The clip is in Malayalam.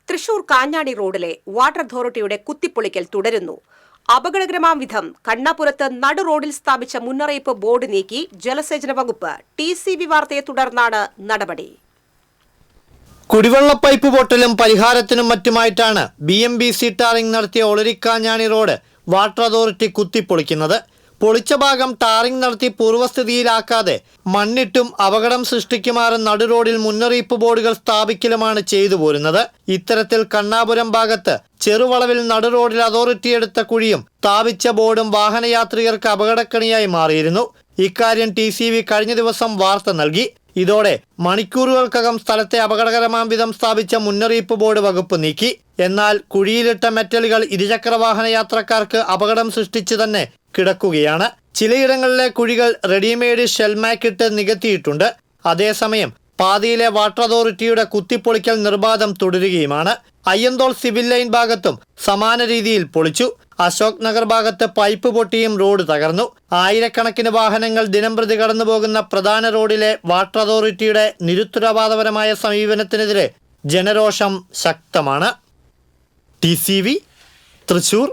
തൃശൂർ കാഞ്ഞാണി റോഡിലെ വാട്ടർ അതോറിറ്റിയുടെ കുത്തിപ്പൊളിക്കൽ തുടരുന്നു. അപകടകരമാം വിധം കണ്ണാപുരത്ത് നടു റോഡിൽ സ്ഥാപിച്ച മുന്നറിയിപ്പ് ബോർഡ് നീക്കി ജലസേചന വകുപ്പ്. TCV വാർത്തയെ തുടർന്നാണ് നടപടി. കുടിവെള്ള പൈപ്പ് പൊട്ടലും പരിഹാരത്തിനും മറ്റുമായിട്ടാണ് BMBC ടാറിംഗ് നടത്തിയ ഒളരിക്കാഞ്ഞാണി റോഡ് വാട്ടർ അതോറിറ്റി കുത്തിപ്പൊളിക്കുന്നത്. പൊളിച്ച ഭാഗം ടാറിംഗ് നടത്തി പൂർവ്വസ്ഥിതിയിലാക്കാതെ മണ്ണിട്ടും അപകടം സൃഷ്ടിക്കുമാറ് നടുറോഡിൽ മുന്നറിയിപ്പ് ബോർഡുകൾ സ്ഥാപിക്കലുമാണ് ചെയ്തു പോരുന്നത്. ഇത്തരത്തിൽ കണ്ണാപുരം ഭാഗത്ത് ചെറുവളവിൽ നടുറോഡിൽ അതോറിറ്റി എടുത്ത കുഴിയും സ്ഥാപിച്ച ബോർഡും വാഹനയാത്രികർക്ക് അപകടക്കണിയായി മാറിയിരുന്നു. ഇക്കാര്യം TCV കഴിഞ്ഞ ദിവസം വാർത്ത നൽകി. ഇതോടെ മണിക്കൂറുകൾക്കകം സ്ഥലത്തെ അപകടകരമാം വിധം സ്ഥാപിച്ച മുന്നറിയിപ്പ് ബോർഡ് വകുപ്പ് നീക്കി. എന്നാൽ കുഴിയിലിട്ട മെറ്റലുകൾ ഇരുചക്ര വാഹന യാത്രക്കാർക്ക് അപകടം സൃഷ്ടിച്ചു തന്നെ കിടക്കുകയാണ്. ചിലയിടങ്ങളിലെ കുഴികൾ റെഡിമെയ്ഡ് ഷെൽമാക്കിട്ട് നികത്തിയിട്ടുണ്ട്. അതേസമയം പാതിയിലെ വാട്ടർ അതോറിറ്റിയുടെ കുത്തിപ്പൊളിക്കൽ നിർബാധം തുടരുകയുമാണ്. അയ്യന്തോൾ സിവിൽ ലൈൻ ഭാഗത്തും സമാന രീതിയിൽ പൊളിച്ചു. അശോക് നഗർ ഭാഗത്ത് പൈപ്പ് പൊട്ടിയും റോഡ് തകർന്നു. ആയിരക്കണക്കിന് വാഹനങ്ങൾ ദിനംപ്രതി കടന്നുപോകുന്ന പ്രധാന റോഡിലെ വാട്ടർ അതോറിറ്റിയുടെ നിരുത്തരവാദപരമായ സമീപനത്തിനെതിരെ ജനരോഷം ശക്തമാണ്. TCV തൃശൂർ.